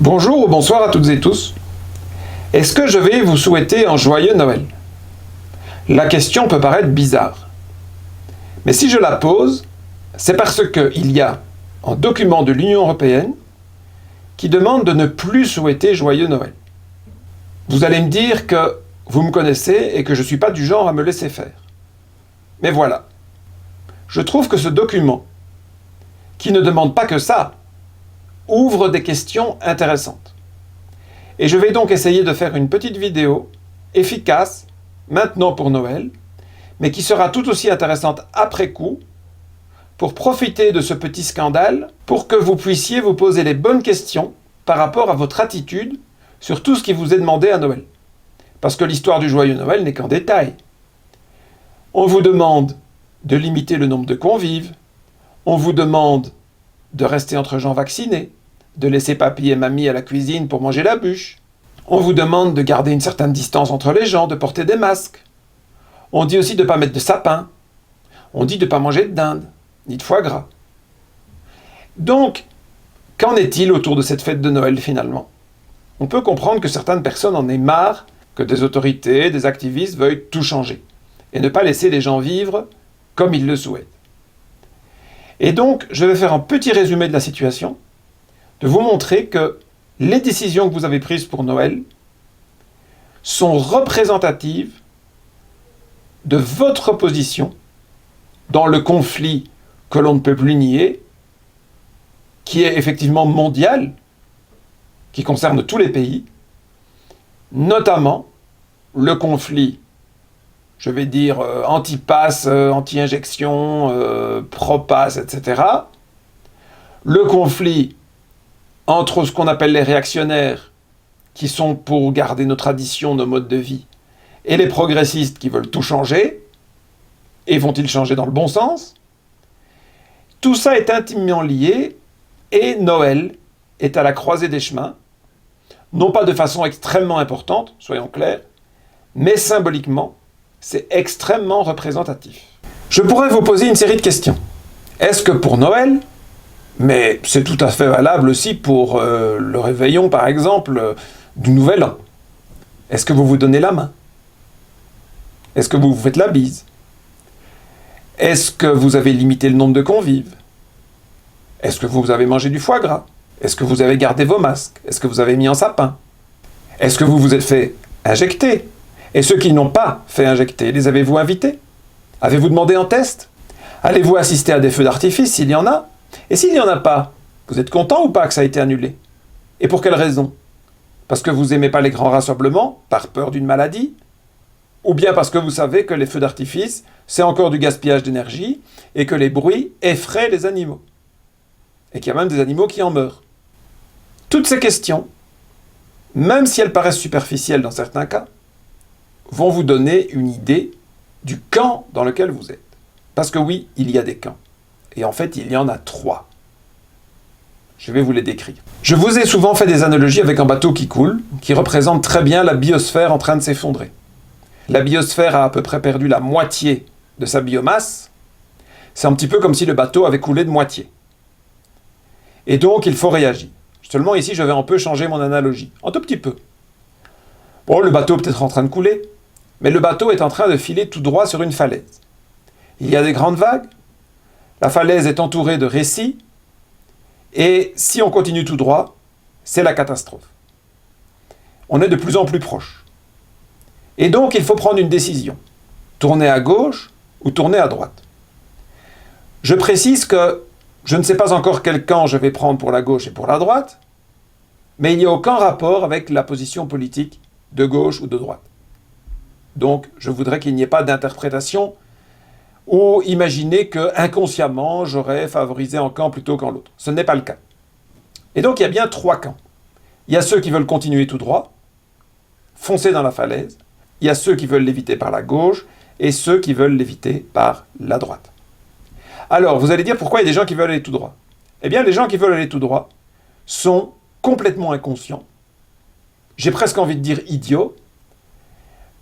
Bonjour ou bonsoir à toutes et tous. Est-ce que je vais vous souhaiter un joyeux Noël? La question peut paraître bizarre. Mais si je la pose, c'est parce qu'il y a un document de l'Union européenne qui demande de ne plus souhaiter joyeux Noël. Vous allez me dire que vous me connaissez et que je ne suis pas du genre à me laisser faire. Mais voilà. Je trouve que ce document, qui ne demande pas que ça, ouvre des questions intéressantes. Et je vais donc essayer de faire une petite vidéo efficace, maintenant pour Noël, mais qui sera tout aussi intéressante après coup, pour profiter de ce petit scandale, pour que vous puissiez vous poser les bonnes questions par rapport à votre attitude sur tout ce qui vous est demandé à Noël. Parce que l'histoire du joyeux Noël n'est qu'en détail. On vous demande de limiter le nombre de convives, on vous demande de rester entre gens vaccinés, de laisser papy et mamie à la cuisine pour manger la bûche. On vous demande de garder une certaine distance entre les gens, de porter des masques. On dit aussi de ne pas mettre de sapin. On dit de ne pas manger de dinde, ni de foie gras. Donc, qu'en est-il autour de cette fête de Noël finalement? On peut comprendre que certaines personnes en aient marre que des autorités, des activistes veuillent tout changer et ne pas laisser les gens vivre comme ils le souhaitent. Et donc, je vais faire un petit résumé de la situation, de vous montrer que les décisions que vous avez prises pour Noël sont représentatives de votre position dans le conflit que l'on ne peut plus nier, qui est effectivement mondial, qui concerne tous les pays, notamment le conflit, je vais dire anti-pass, anti-injection, pro-pass, etc. Le conflit entre ce qu'on appelle les réactionnaires, qui sont pour garder nos traditions, nos modes de vie, et les progressistes qui veulent tout changer, et vont-ils changer dans le bon sens? Tout ça est intimement lié, et Noël est à la croisée des chemins, non pas de façon extrêmement importante, soyons clairs, mais symboliquement, c'est extrêmement représentatif. Je pourrais vous poser une série de questions. Est-ce que pour Noël, mais c'est tout à fait valable aussi pour le réveillon, par exemple, du Nouvel An. Est-ce que vous vous donnez la main? Est-ce que vous vous faites la bise? Est-ce que vous avez limité le nombre de convives? Est-ce que vous avez mangé du foie gras? Est-ce que vous avez gardé vos masques? Est-ce que vous avez mis un sapin? Est-ce que vous vous êtes fait injecter? Et ceux qui n'ont pas fait injecter, les avez-vous invités? Avez-vous demandé un test? Allez-vous assister à des feux d'artifice s'il y en a? Et s'il n'y en a pas, vous êtes content ou pas que ça a été annulé? Et pour quelle raison? Parce que vous n'aimez pas les grands rassemblements, par peur d'une maladie? Ou bien parce que vous savez que les feux d'artifice, c'est encore du gaspillage d'énergie, et que les bruits effraient les animaux? Et qu'il y a même des animaux qui en meurent. Toutes ces questions, même si elles paraissent superficielles dans certains cas, vont vous donner une idée du camp dans lequel vous êtes. Parce que oui, il y a des camps. Et en fait, il y en a 3. Je vais vous les décrire. Je vous ai souvent fait des analogies avec un bateau qui coule, qui représente très bien la biosphère en train de s'effondrer. La biosphère a à peu près perdu la moitié de sa biomasse. C'est un petit peu comme si le bateau avait coulé de moitié. Et donc, il faut réagir. Seulement ici, je vais un peu changer mon analogie. Un tout petit peu. Bon, le bateau est peut-être en train de couler, mais le bateau est en train de filer tout droit sur une falaise. Il y a des grandes vagues. La falaise est entourée de récifs, et si on continue tout droit, c'est la catastrophe. On est de plus en plus proche. Et donc, il faut prendre une décision. Tourner à gauche ou tourner à droite. Je précise que je ne sais pas encore quel camp je vais prendre pour la gauche et pour la droite, mais il n'y a aucun rapport avec la position politique de gauche ou de droite. Donc, je voudrais qu'il n'y ait pas d'interprétation ou imaginer que, inconsciemment, j'aurais favorisé un camp plutôt qu'un l'autre. Ce n'est pas le cas. Et donc, il y a bien 3 camps. Il y a ceux qui veulent continuer tout droit, foncer dans la falaise. Il y a ceux qui veulent l'éviter par la gauche et ceux qui veulent l'éviter par la droite. Alors, vous allez dire pourquoi il y a des gens qui veulent aller tout droit? Eh bien, les gens qui veulent aller tout droit sont complètement inconscients. J'ai presque envie de dire idiots,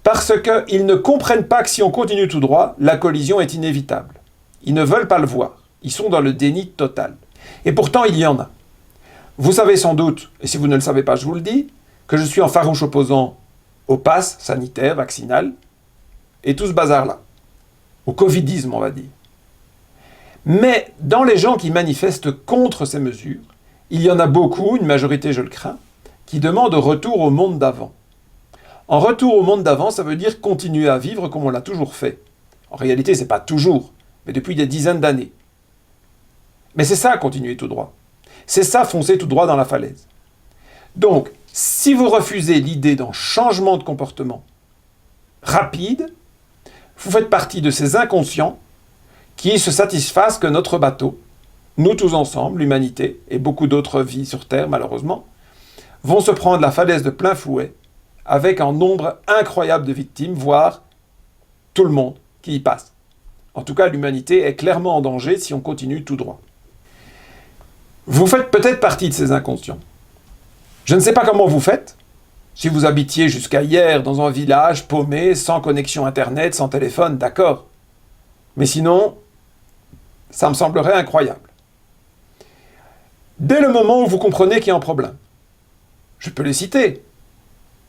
parce qu'ils ne comprennent pas que si on continue tout droit, la collision est inévitable. Ils ne veulent pas le voir. Ils sont dans le déni total. Et pourtant, il y en a. Vous savez sans doute, et si vous ne le savez pas, je vous le dis, que je suis en farouche opposant au pass sanitaire, vaccinal, et tout ce bazar-là. Au covidisme, on va dire. Mais dans les gens qui manifestent contre ces mesures, il y en a beaucoup, une majorité je le crains, qui demandent retour au monde d'avant. En retour au monde d'avant, ça veut dire continuer à vivre comme on l'a toujours fait. En réalité, c'est pas toujours, mais depuis des dizaines d'années. Mais c'est ça, continuer tout droit. C'est ça, foncer tout droit dans la falaise. Donc, si vous refusez l'idée d'un changement de comportement rapide, vous faites partie de ces inconscients qui se satisfassent que notre bateau, nous tous ensemble, l'humanité, et beaucoup d'autres vies sur Terre, malheureusement, vont se prendre la falaise de plein fouet, avec un nombre incroyable de victimes, voire tout le monde qui y passe. En tout cas, l'humanité est clairement en danger si on continue tout droit. Vous faites peut-être partie de ces inconscients. Je ne sais pas comment vous faites. Si vous habitiez jusqu'à hier dans un village paumé, sans connexion Internet, sans téléphone, d'accord. Mais sinon, ça me semblerait incroyable. Dès le moment où vous comprenez qu'il y a un problème, je peux les citer.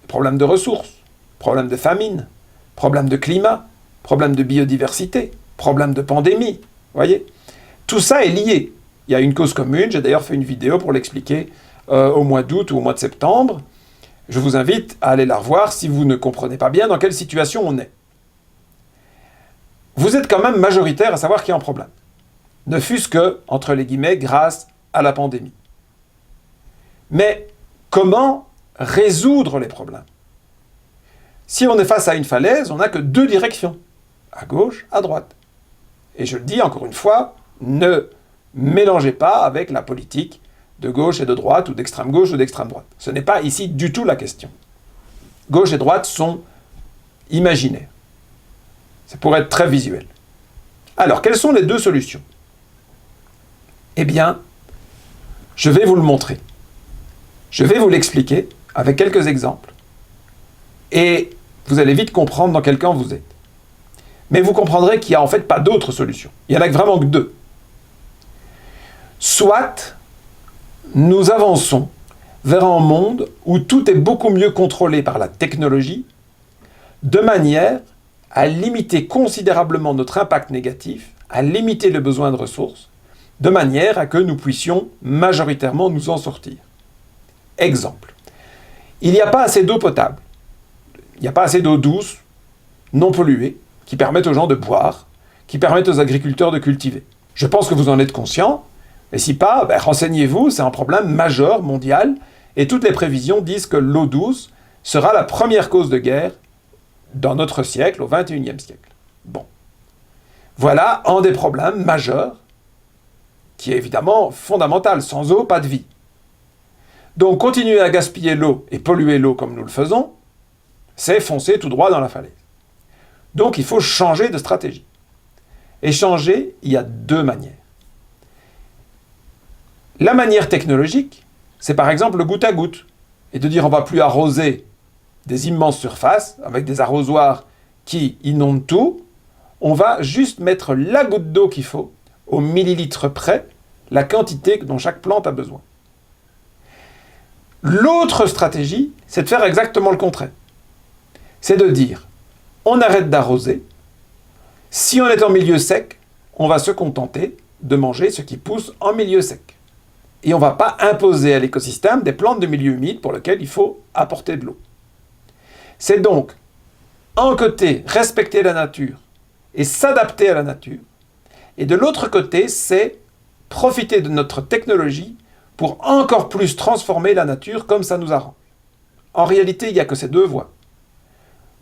Problème de ressources, problème de famine, problème de climat, problème de biodiversité, problème de pandémie, voyez. Tout ça est lié. Il y a une cause commune, j'ai d'ailleurs fait une vidéo pour l'expliquer au mois d'août ou au mois de septembre. Je vous invite à aller la revoir si vous ne comprenez pas bien dans quelle situation on est. Vous êtes quand même majoritaire à savoir qu'il y a un problème. Ne fût-ce que, entre les guillemets, grâce à la pandémie. Mais comment résoudre les problèmes? Si on est face à une falaise, on n'a que deux directions, à gauche, à droite. Et je le dis encore une fois, ne mélangez pas avec la politique de gauche et de droite, ou d'extrême gauche ou d'extrême droite. Ce n'est pas ici du tout la question. Gauche et droite sont imaginaires. C'est pour être très visuel. Alors, quelles sont les deux solutions? Eh bien, je vais vous le montrer. Je vais vous l'expliquer avec quelques exemples. Et vous allez vite comprendre dans quel camp vous êtes. Mais vous comprendrez qu'il n'y a en fait pas d'autre solution. Il n'y en a vraiment que deux. Soit nous avançons vers un monde où tout est beaucoup mieux contrôlé par la technologie, de manière à limiter considérablement notre impact négatif, à limiter le besoin de ressources, de manière à que nous puissions majoritairement nous en sortir. Exemple. Il n'y a pas assez d'eau potable. Il n'y a pas assez d'eau douce, non polluée, qui permettent aux gens de boire, qui permettent aux agriculteurs de cultiver. Je pense que vous en êtes conscient. Et si pas, renseignez-vous, c'est un problème majeur, mondial, et toutes les prévisions disent que l'eau douce sera la première cause de guerre dans notre siècle, au XXIe siècle. Bon. Voilà un des problèmes majeurs, qui est évidemment fondamental. Sans eau, pas de vie. Donc, continuer à gaspiller l'eau et polluer l'eau comme nous le faisons, c'est foncer tout droit dans la falaise. Donc, il faut changer de stratégie. Et changer, il y a deux manières. La manière technologique, c'est par exemple le goutte à goutte, et de dire on ne va plus arroser des immenses surfaces avec des arrosoirs qui inondent tout, on va juste mettre la goutte d'eau qu'il faut, au millilitre près, la quantité dont chaque plante a besoin. L'autre stratégie, c'est de faire exactement le contraire. C'est de dire, on arrête d'arroser, si on est en milieu sec, on va se contenter de manger ce qui pousse en milieu sec. Et on ne va pas imposer à l'écosystème des plantes de milieu humide pour lesquelles il faut apporter de l'eau. C'est donc, d'un côté, respecter la nature et s'adapter à la nature, et de l'autre côté, c'est profiter de notre technologie pour encore plus transformer la nature comme ça nous arrange. En réalité, il n'y a que ces deux voies.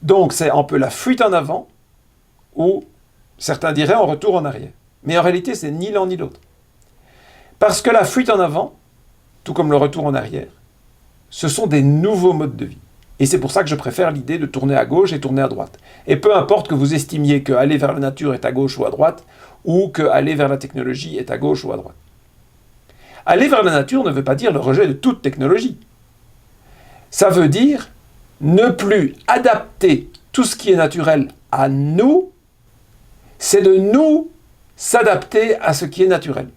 Donc c'est un peu la fuite en avant, ou certains diraient un retour en arrière. Mais en réalité, c'est ni l'un ni l'autre. Parce que la fuite en avant, tout comme le retour en arrière, ce sont des nouveaux modes de vie. Et c'est pour ça que je préfère l'idée de tourner à gauche et tourner à droite. Et peu importe que vous estimiez qu'aller vers la nature est à gauche ou à droite, ou qu'aller vers la technologie est à gauche ou à droite. Aller vers la nature ne veut pas dire le rejet de toute technologie. Ça veut dire ne plus adapter tout ce qui est naturel à nous, c'est de nous s'adapter à ce qui est naturel.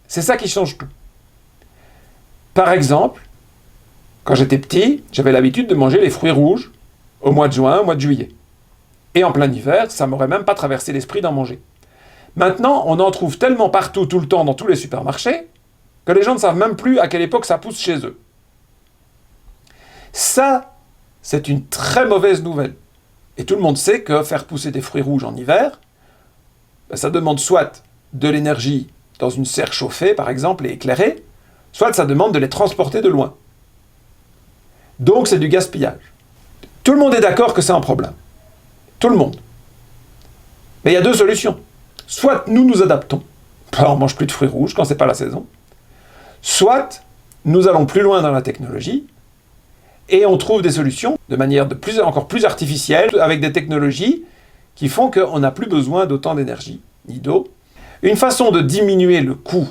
C'est ça qui change tout. Par exemple, quand j'étais petit, j'avais l'habitude de manger les fruits rouges au mois de juin, au mois de juillet. Et en plein hiver, ça m'aurait même pas traversé l'esprit d'en manger. Maintenant, on en trouve tellement partout, tout le temps, dans tous les supermarchés, que les gens ne savent même plus à quelle époque ça pousse chez eux. Ça, c'est une très mauvaise nouvelle. Et tout le monde sait que faire pousser des fruits rouges en hiver, ça demande soit de l'énergie dans une serre chauffée, par exemple, et éclairée, soit ça demande de les transporter de loin. Donc c'est du gaspillage. Tout le monde est d'accord que c'est un problème. Tout le monde. Mais il y a deux solutions. Soit nous nous adaptons, on ne mange plus de fruits rouges quand c'est pas la saison, soit nous allons plus loin dans la technologie et on trouve des solutions de manière encore plus artificielle, avec des technologies qui font qu'on n'a plus besoin d'autant d'énergie ni d'eau. Une façon de diminuer le coût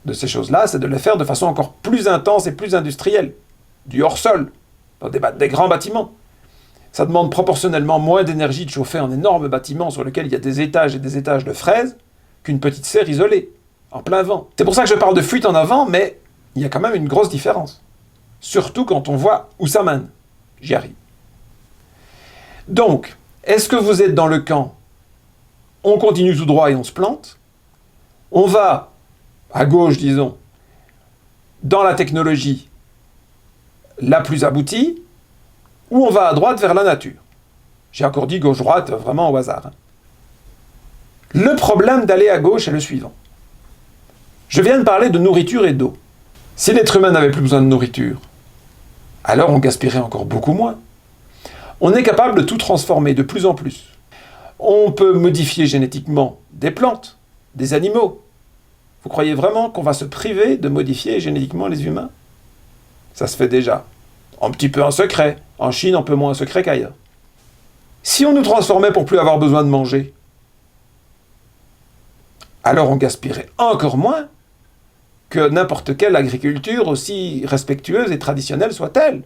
de ces choses-là, c'est de les faire de façon encore plus intense et plus industrielle, du hors-sol, dans des grands bâtiments. Ça demande proportionnellement moins d'énergie de chauffer un énorme bâtiment sur lequel il y a des étages et des étages de fraises qu'une petite serre isolée, en plein vent. C'est pour ça que je parle de fuite en avant, mais il y a quand même une grosse différence. Surtout quand on voit où ça mène. J'y arrive. Donc, est-ce que vous êtes dans le camp on continue tout droit et on se plante? On va, à gauche disons, dans la technologie la plus aboutie, ou on va à droite vers la nature? J'ai encore dit gauche-droite vraiment au hasard. Le problème d'aller à gauche est le suivant. Je viens de parler de nourriture et d'eau. Si l'être humain n'avait plus besoin de nourriture, alors on gaspillerait encore beaucoup moins. On est capable de tout transformer de plus en plus. On peut modifier génétiquement des plantes, des animaux. Vous croyez vraiment qu'on va se priver de modifier génétiquement les humains? Ça se fait déjà. Un petit peu en secret. En Chine, un peu moins en secret qu'ailleurs. Si on nous transformait pour plus avoir besoin de manger, alors on gaspillerait encore moins que n'importe quelle agriculture, aussi respectueuse et traditionnelle soit-elle.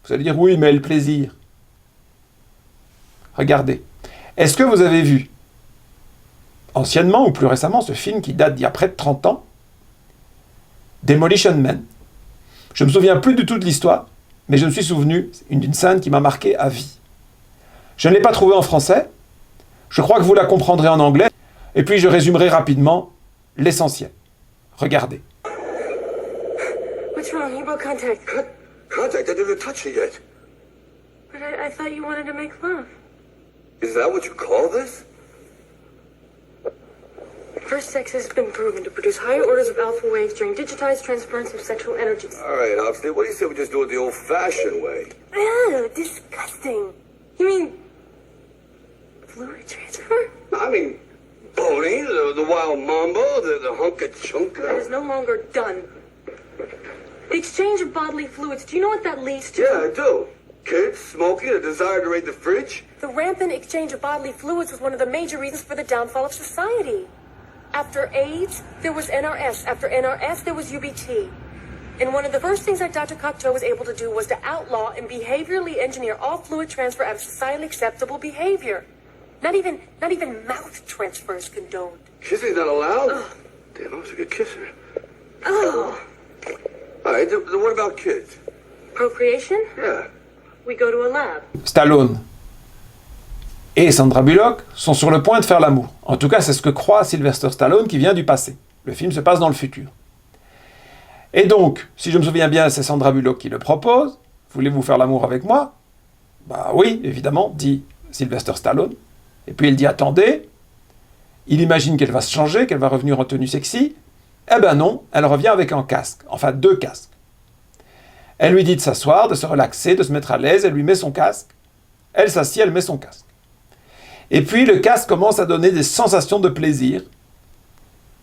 Vous allez dire, oui, mais le plaisir. Regardez. Est-ce que vous avez vu, anciennement ou plus récemment, ce film qui date d'il y a près de 30 ans, Demolition Man? Je ne me souviens plus du tout de l'histoire, mais je me suis souvenu d'une scène qui m'a marqué à vie. Je ne l'ai pas trouvée en français, je crois que vous la comprendrez en anglais, et puis je résumerai rapidement l'essentiel. Regardez. What's wrong? You broke contact. Contact? I didn't touch it yet. But I thought you wanted to make love. Is that what you call this? First sex has been proven to produce higher orders of alpha waves during digitized transference of sexual energies. All right, Huxley, what do you say we just do it the old-fashioned way? Ew, disgusting. You mean fluid transfer? I mean, boning, the wild mambo, the That hunka-chunka. is no longer done. The exchange of bodily fluids, do you know what that leads to? Yeah, I do. Kids, smoking, a desire to raid the fridge. The rampant exchange of bodily fluids was one of the major reasons for the downfall of society. After AIDS, there was NRS. After NRS, there was UBT. And one of the first things that Dr. Cocteau was able to do was to outlaw and behaviorally engineer all fluid transfer out of societally acceptable behavior. Not even mouth transfer is condoned. Kissing's not allowed? Ugh. Damn, I was a good kisser. Oh, All right, then what about kids? procreation? Yeah. We go to a lab. Stallone et Sandra Bullock sont sur le point de faire l'amour. En tout cas, c'est ce que croit Sylvester Stallone qui vient du passé. Le film se passe dans le futur. Et donc, si je me souviens bien, c'est Sandra Bullock qui le propose. Voulez-vous faire l'amour avec moi? Bah oui, évidemment, dit Sylvester Stallone. Et puis il dit, attendez. Il imagine qu'elle va se changer, qu'elle va revenir en tenue sexy. Eh ben non, elle revient avec un casque. Enfin, 2 casques. Elle lui dit de s'asseoir, de se relaxer, de se mettre à l'aise. Elle lui met son casque. Elle s'assied, elle met son casque. Et puis le casque commence à donner des sensations de plaisir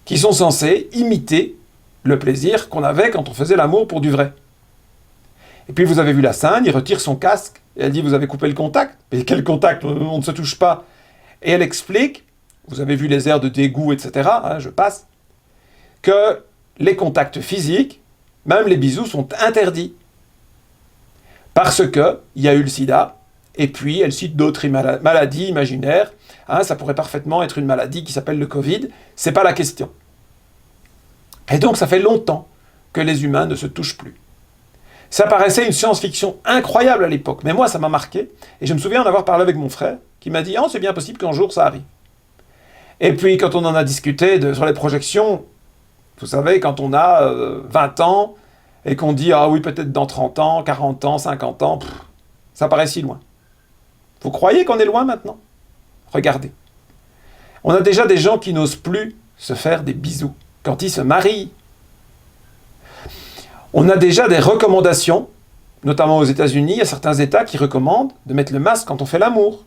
qui sont censées imiter le plaisir qu'on avait quand on faisait l'amour pour du vrai. Et puis vous avez vu la scène, il retire son casque, et elle dit « Vous avez coupé le contact ?» Mais quel contact? On ne se touche pas. Et elle explique, vous avez vu les airs de dégoût, etc., je passe, que les contacts physiques, même les bisous, sont interdits. Parce qu'il y a eu le sida, et puis elle cite d'autres maladies imaginaires. Ça pourrait parfaitement être une maladie qui s'appelle le Covid. C'est pas la question. Et donc ça fait longtemps que les humains ne se touchent plus. Ça paraissait une science-fiction incroyable à l'époque, mais moi ça m'a marqué, et je me souviens en avoir parlé avec mon frère, qui m'a dit « Oh, c'est bien possible qu'un jour ça arrive ». Et puis quand on en a discuté sur les projections, vous savez, quand on a 20 ans, et qu'on dit « Ah oui, peut-être dans 30 ans, 40 ans, 50 ans », ça paraît si loin. Vous croyez qu'on est loin maintenant? Regardez. On a déjà des gens qui n'osent plus se faire des bisous quand ils se marient. On a déjà des recommandations, notamment aux États-Unis, il y a certains États qui recommandent de mettre le masque quand on fait l'amour.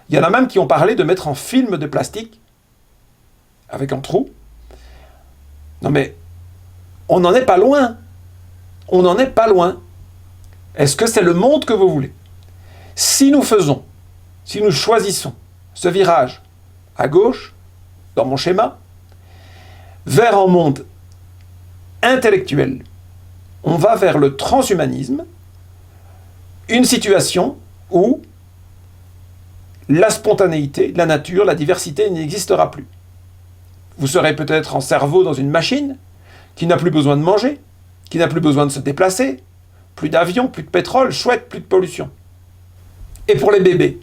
Il y en a même qui ont parlé de mettre en film de plastique, avec un trou. Non mais, on n'en est pas loin. On n'en est pas loin. Est-ce que c'est le monde que vous voulez? Si nous choisissons ce virage à gauche, dans mon schéma, vers un monde intellectuel, on va vers le transhumanisme, une situation où la spontanéité, la nature, la diversité n'existera plus. Vous serez peut-être en cerveau dans une machine qui n'a plus besoin de manger, qui n'a plus besoin de se déplacer, plus d'avions, plus de pétrole, chouette, plus de pollution. Et pour les bébés,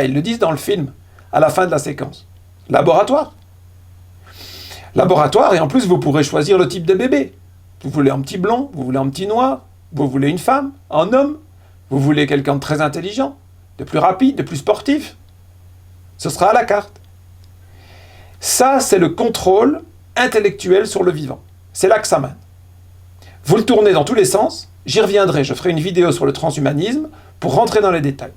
ils le disent dans le film, à la fin de la séquence. Laboratoire. Laboratoire, et en plus vous pourrez choisir le type de bébé. Vous voulez un petit blond, vous voulez un petit noir, vous voulez une femme, un homme, vous voulez quelqu'un de très intelligent, de plus rapide, de plus sportif. Ce sera à la carte. Ça, c'est le contrôle intellectuel sur le vivant. C'est là que ça mène. Vous le tournez dans tous les sens, j'y reviendrai, je ferai une vidéo sur le transhumanisme pour rentrer dans les détails.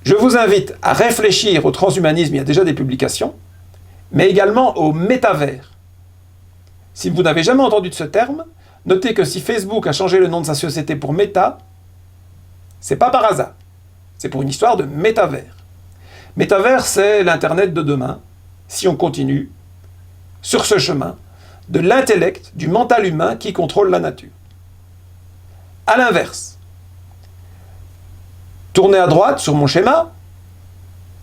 Je vous invite à réfléchir au transhumanisme, il y a déjà des publications, mais également au métavers. Si vous n'avez jamais entendu de ce terme, notez que si Facebook a changé le nom de sa société pour Meta, c'est pas par hasard. C'est pour une histoire de métavers. Métavers, c'est l'Internet de demain, si on continue sur ce chemin de l'intellect, du mental humain qui contrôle la nature. À l'inverse, tourner à droite sur mon schéma,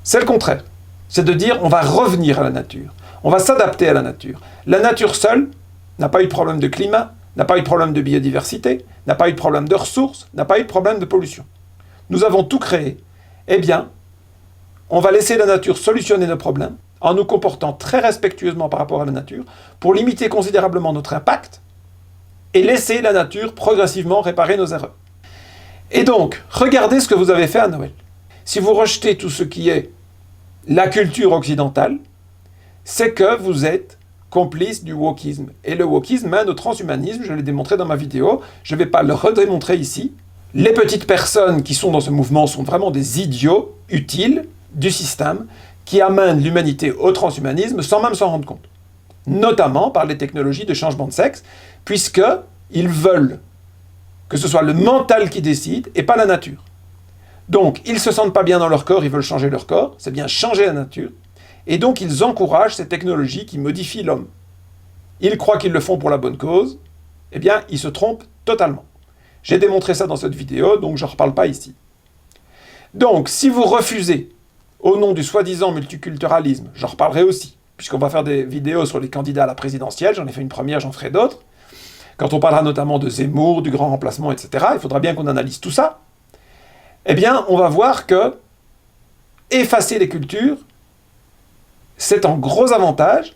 c'est le contraire. C'est de dire on va revenir à la nature. On va s'adapter à la nature. La nature seule n'a pas eu de problème de climat, n'a pas eu de problème de biodiversité, n'a pas eu de problème de ressources, n'a pas eu de problème de pollution. Nous avons tout créé. Eh bien, on va laisser la nature solutionner nos problèmes en nous comportant très respectueusement par rapport à la nature pour limiter considérablement notre impact et laisser la nature progressivement réparer nos erreurs. Et donc, regardez ce que vous avez fait à Noël. Si vous rejetez tout ce qui est la culture occidentale, c'est que vous êtes complice du wokisme. Et le wokisme mène au transhumanisme, je l'ai démontré dans ma vidéo, je ne vais pas le redémontrer ici. Les petites personnes qui sont dans ce mouvement sont vraiment des idiots utiles du système qui amènent l'humanité au transhumanisme sans même s'en rendre compte. Notamment par les technologies de changement de sexe, puisqu'ils veulent que ce soit le mental qui décide et pas la nature. Donc, ils ne se sentent pas bien dans leur corps, ils veulent changer leur corps, c'est bien changer la nature, et donc ils encouragent ces technologies qui modifient l'homme. Ils croient qu'ils le font pour la bonne cause, eh bien, ils se trompent totalement. J'ai démontré ça dans cette vidéo, donc je n'en reparle pas ici. Donc, si vous refusez, au nom du soi-disant multiculturalisme, j'en reparlerai aussi, puisqu'on va faire des vidéos sur les candidats à la présidentielle, j'en ai fait une première, j'en ferai d'autres, quand on parlera notamment de Zemmour, du grand remplacement, etc., il faudra bien qu'on analyse tout ça, eh bien, on va voir que effacer les cultures, c'est un gros avantage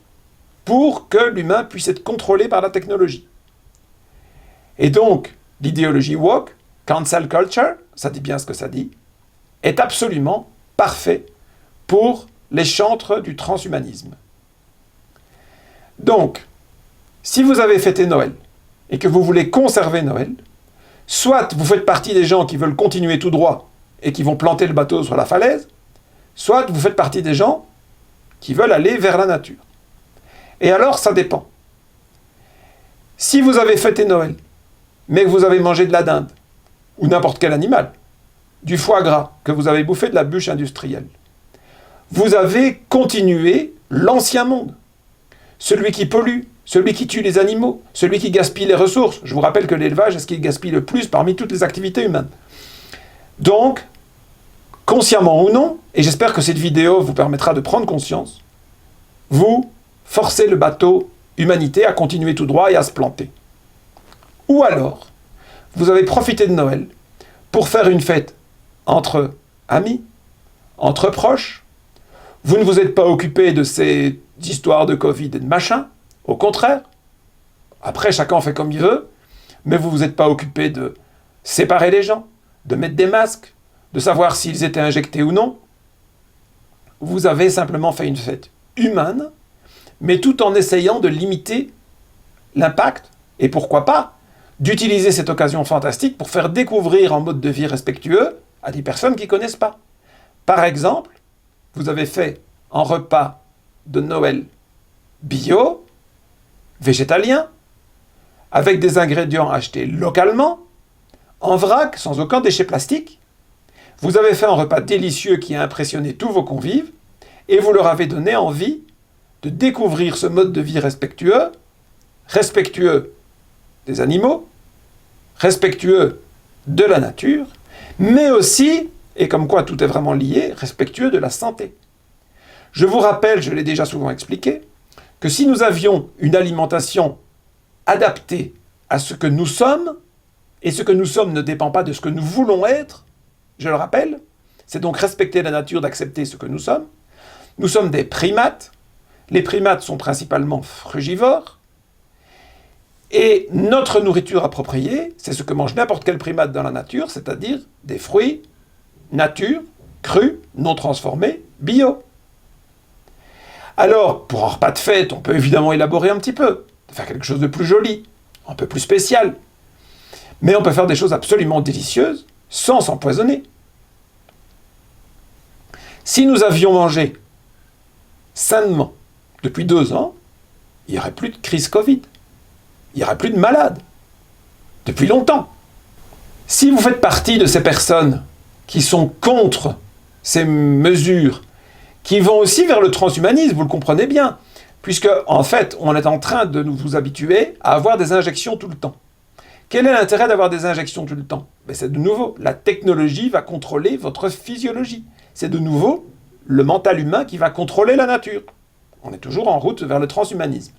pour que l'humain puisse être contrôlé par la technologie. Et donc, l'idéologie woke, cancel culture, ça dit bien ce que ça dit, est absolument parfait pour les chantres du transhumanisme. Donc, si vous avez fêté Noël, et que vous voulez conserver Noël, soit vous faites partie des gens qui veulent continuer tout droit et qui vont planter le bateau sur la falaise, soit vous faites partie des gens qui veulent aller vers la nature. Et alors, ça dépend. Si vous avez fêté Noël, mais que vous avez mangé de la dinde, ou n'importe quel animal, du foie gras, que vous avez bouffé de la bûche industrielle, vous avez continué l'ancien monde. Celui qui pollue, celui qui tue les animaux, celui qui gaspille les ressources. Je vous rappelle que l'élevage est ce qui gaspille le plus parmi toutes les activités humaines. Donc, consciemment ou non, et j'espère que cette vidéo vous permettra de prendre conscience, vous forcez le bateau humanité à continuer tout droit et à se planter. Ou alors, vous avez profité de Noël pour faire une fête entre amis, entre proches. Vous ne vous êtes pas occupé de ces histoires de Covid et de machin. Au contraire. Après, chacun fait comme il veut. Mais vous ne vous êtes pas occupé de séparer les gens, de mettre des masques, de savoir s'ils étaient injectés ou non. Vous avez simplement fait une fête humaine, mais tout en essayant de limiter l'impact, et pourquoi pas, d'utiliser cette occasion fantastique pour faire découvrir un mode de vie respectueux à des personnes qui ne connaissent pas. Par exemple, vous avez fait un repas de Noël bio, végétalien, avec des ingrédients achetés localement, en vrac, sans aucun déchet plastique. Vous avez fait un repas délicieux qui a impressionné tous vos convives, et vous leur avez donné envie de découvrir ce mode de vie respectueux, respectueux des animaux, respectueux de la nature, mais aussi, et comme quoi tout est vraiment lié, respectueux de la santé. Je vous rappelle, je l'ai déjà souvent expliqué, que si nous avions une alimentation adaptée à ce que nous sommes, et ce que nous sommes ne dépend pas de ce que nous voulons être, je le rappelle, c'est donc respecter la nature d'accepter ce que nous sommes. Nous sommes des primates. Les primates sont principalement frugivores. Et notre nourriture appropriée, c'est ce que mange n'importe quel primate dans la nature, c'est-à-dire des fruits, nature, crus, non transformés, bio. Alors, pour un repas de fête, on peut évidemment élaborer un petit peu, faire quelque chose de plus joli, un peu plus spécial. Mais on peut faire des choses absolument délicieuses, sans s'empoisonner. Si nous avions mangé sainement depuis 2 ans, il n'y aurait plus de crise Covid. Il n'y aurait plus de malades. Depuis longtemps. Si vous faites partie de ces personnes qui sont contre ces mesures, qui vont aussi vers le transhumanisme, vous le comprenez bien, puisque, en fait, on est en train de nous habituer à avoir des injections tout le temps. Quel est l'intérêt d'avoir des injections tout le temps? C'est de nouveau, la technologie va contrôler votre physiologie. C'est de nouveau le mental humain qui va contrôler la nature. On est toujours en route vers le transhumanisme.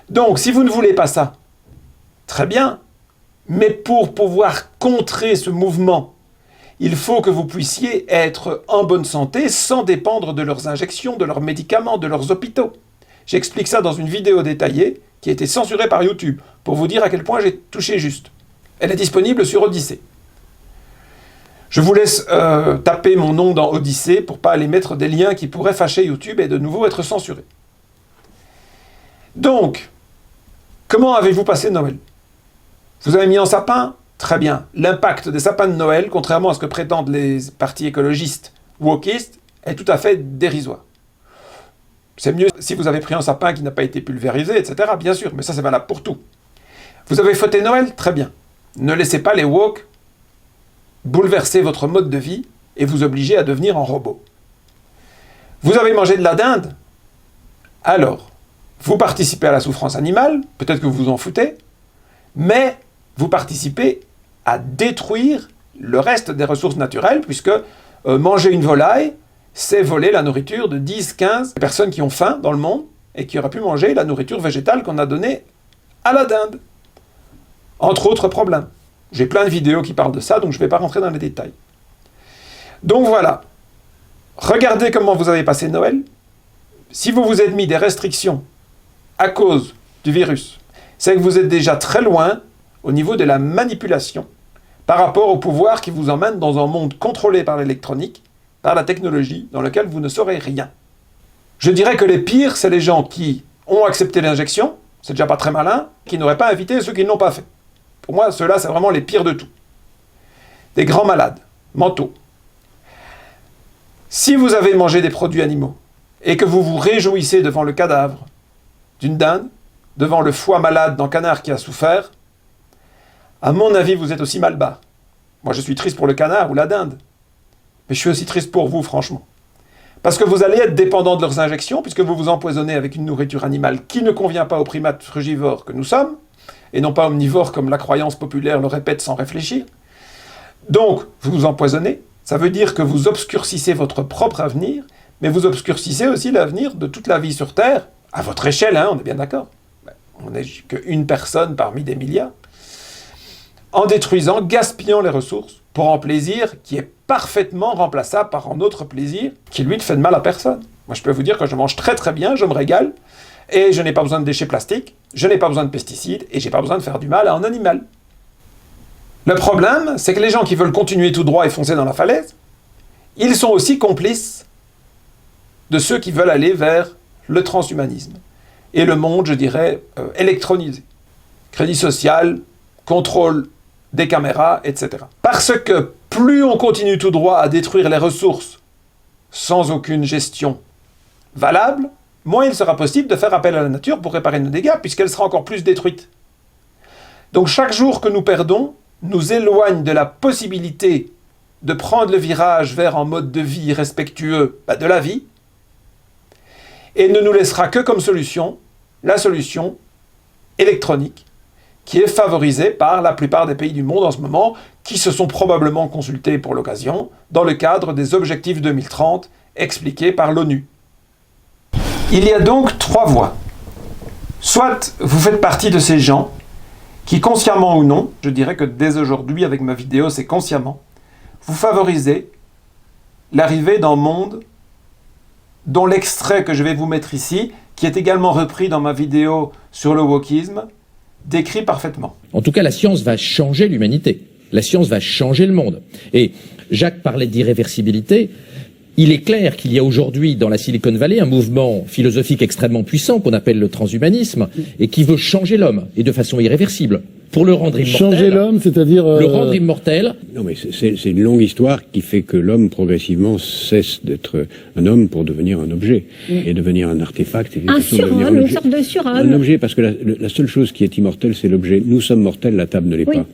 Donc, si vous ne voulez pas ça, très bien, mais pour pouvoir contrer ce mouvement, il faut que vous puissiez être en bonne santé sans dépendre de leurs injections, de leurs médicaments, de leurs hôpitaux. J'explique ça dans une vidéo détaillée qui a été censurée par YouTube, pour vous dire à quel point j'ai touché juste. Elle est disponible sur Odyssée. Je vous laisse taper mon nom dans Odyssée pour ne pas aller mettre des liens qui pourraient fâcher YouTube et de nouveau être censurés. Donc, comment avez-vous passé Noël? Vous avez mis un sapin? Très bien. L'impact des sapins de Noël, contrairement à ce que prétendent les partis écologistes wokistes, est tout à fait dérisoire. C'est mieux si vous avez pris un sapin qui n'a pas été pulvérisé, etc. Bien sûr, mais ça c'est valable pour tout. Vous avez fêté Noël? Très bien. Ne laissez pas les woke bouleverser votre mode de vie et vous obliger à devenir un robot. Vous avez mangé de la dinde? Alors, vous participez à la souffrance animale, peut-être que vous vous en foutez, mais vous participez à détruire le reste des ressources naturelles, puisque manger une volaille, c'est voler la nourriture de 10-15 personnes qui ont faim dans le monde et qui auraient pu manger la nourriture végétale qu'on a donnée à la dinde. Entre autres problèmes. J'ai plein de vidéos qui parlent de ça, donc je ne vais pas rentrer dans les détails. Donc voilà. Regardez comment vous avez passé Noël. Si vous vous êtes mis des restrictions à cause du virus, c'est que vous êtes déjà très loin au niveau de la manipulation par rapport au pouvoir qui vous emmène dans un monde contrôlé par l'électronique, par la technologie, dans lequel vous ne saurez rien. Je dirais que les pires, c'est les gens qui ont accepté l'injection, c'est déjà pas très malin, qui n'auraient pas invité ceux qui ne l'ont pas fait. Pour moi, ceux-là, c'est vraiment les pires de tout. Des grands malades, mentaux. Si vous avez mangé des produits animaux, et que vous vous réjouissez devant le cadavre d'une dinde, devant le foie malade d'un canard qui a souffert, à mon avis, vous êtes aussi mal barre. Moi, je suis triste pour le canard ou la dinde. Mais je suis aussi triste pour vous, franchement. Parce que vous allez être dépendant de leurs injections, puisque vous vous empoisonnez avec une nourriture animale qui ne convient pas aux primates frugivores que nous sommes, et non pas omnivores comme la croyance populaire le répète sans réfléchir. Donc, vous vous empoisonnez, ça veut dire que vous obscurcissez votre propre avenir, mais vous obscurcissez aussi l'avenir de toute la vie sur Terre, à votre échelle, hein, on est bien d'accord. On n'est qu'une personne parmi des milliards. en détruisant, gaspillant les ressources pour un plaisir qui est parfaitement remplaçable par un autre plaisir qui, lui, ne fait de mal à personne. Moi, je peux vous dire que je mange très très bien, je me régale, et je n'ai pas besoin de déchets plastiques, je n'ai pas besoin de pesticides, et j'ai pas besoin de faire du mal à un animal. Le problème, c'est que les gens qui veulent continuer tout droit et foncer dans la falaise, ils sont aussi complices de ceux qui veulent aller vers le transhumanisme. Et le monde, je dirais, électronisé. Crédit social, contrôle des caméras, etc. Parce que plus on continue tout droit à détruire les ressources sans aucune gestion valable, moins il sera possible de faire appel à la nature pour réparer nos dégâts, puisqu'elle sera encore plus détruite. Donc chaque jour que nous perdons nous éloigne de la possibilité de prendre le virage vers un mode de vie respectueux de la vie, et ne nous laissera que comme solution la solution électronique, qui est favorisée par la plupart des pays du monde en ce moment, qui se sont probablement consultés pour l'occasion, dans le cadre des objectifs 2030 expliqués par l'ONU. Il y a donc 3 voies. Soit vous faites partie de ces gens qui, consciemment ou non, je dirais que dès aujourd'hui, avec ma vidéo, c'est consciemment, vous favorisez l'arrivée d'un monde dont l'extrait que je vais vous mettre ici, qui est également repris dans ma vidéo sur le wokisme, décrit parfaitement. En tout cas, la science va changer l'humanité. La science va changer le monde. Et Jacques parlait d'irréversibilité. Il est clair qu'il y a aujourd'hui dans la Silicon Valley un mouvement philosophique extrêmement puissant qu'on appelle le transhumanisme et qui veut changer l'homme et de façon irréversible pour le rendre immortel. Changer l'homme, c'est-à-dire le rendre immortel. Non, mais c'est une longue histoire qui fait que l'homme progressivement cesse d'être un homme pour devenir un objet et devenir un artefact. Et un surhomme, une sorte de surhomme. Un objet, parce que la seule chose qui est immortelle, c'est l'objet. Nous sommes mortels, la table ne l'est pas.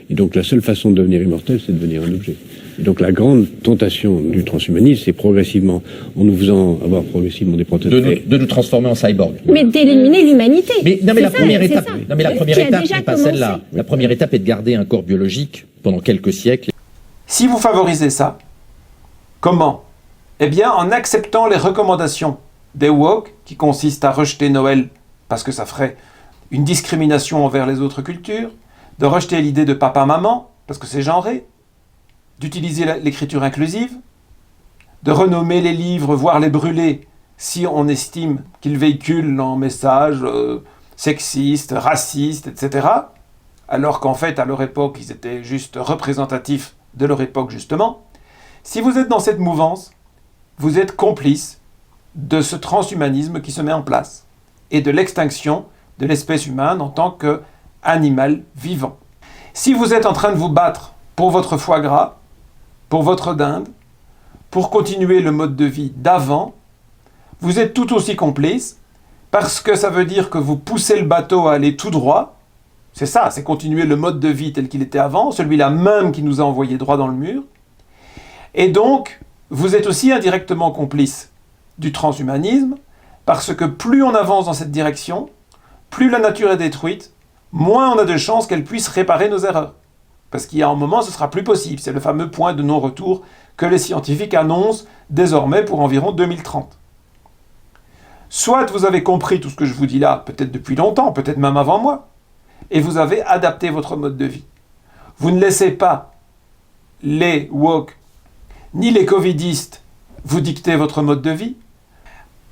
Et donc la seule façon de devenir immortel, c'est de devenir un objet. Et donc la grande tentation du transhumanisme, c'est progressivement, en nous faisant avoir progressivement des prothèses, de nous transformer en cyborg. Mais d'éliminer l'humanité. Mais non, mais la première étape, n'est n'est pas celle-là. La première étape est de garder un corps biologique pendant quelques siècles. Si vous favorisez ça, comment? Eh bien, en acceptant les recommandations des woke, qui consistent à rejeter Noël parce que ça ferait une discrimination envers les autres cultures, de rejeter l'idée de papa-maman parce que c'est genré, d'utiliser l'écriture inclusive, de renommer les livres, voire les brûler, si on estime qu'ils véhiculent un message sexiste, raciste, etc., alors qu'en fait, à leur époque, ils étaient juste représentatifs de leur époque, justement. Si vous êtes dans cette mouvance, vous êtes complice de ce transhumanisme qui se met en place et de l'extinction de l'espèce humaine en tant qu'animal vivant. Si vous êtes en train de vous battre pour votre foie gras, pour votre dinde, pour continuer le mode de vie d'avant, vous êtes tout aussi complice parce que ça veut dire que vous poussez le bateau à aller tout droit. C'est ça, c'est continuer le mode de vie tel qu'il était avant, celui-là même qui nous a envoyé droit dans le mur. Et donc, vous êtes aussi indirectement complice du transhumanisme parce que plus on avance dans cette direction, plus la nature est détruite, moins on a de chances qu'elle puisse réparer nos erreurs. Parce qu'il y a un moment, ce sera plus possible. C'est le fameux point de non-retour que les scientifiques annoncent désormais pour environ 2030. Soit vous avez compris tout ce que je vous dis là, peut-être depuis longtemps, peut-être même avant moi, et vous avez adapté votre mode de vie. Vous ne laissez pas les woke ni les covidistes vous dicter votre mode de vie.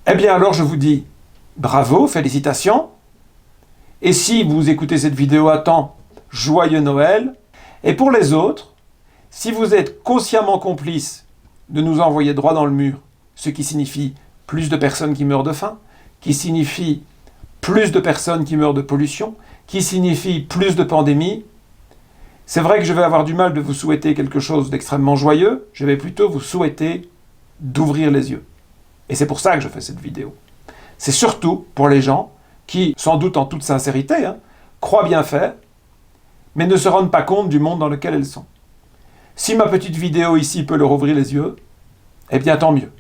Eh bien alors je vous dis bravo, félicitations. Et si vous écoutez cette vidéo à temps, joyeux Noël. Et pour les autres, si vous êtes consciemment complice de nous envoyer droit dans le mur, ce qui signifie plus de personnes qui meurent de faim, qui signifie plus de personnes qui meurent de pollution, qui signifie plus de pandémies, c'est vrai que je vais avoir du mal de vous souhaiter quelque chose d'extrêmement joyeux, je vais plutôt vous souhaiter d'ouvrir les yeux. Et c'est pour ça que je fais cette vidéo. C'est surtout pour les gens qui, sans doute en toute sincérité, croient bien faire, mais ne se rendent pas compte du monde dans lequel elles sont. Si ma petite vidéo ici peut leur ouvrir les yeux, eh bien tant mieux.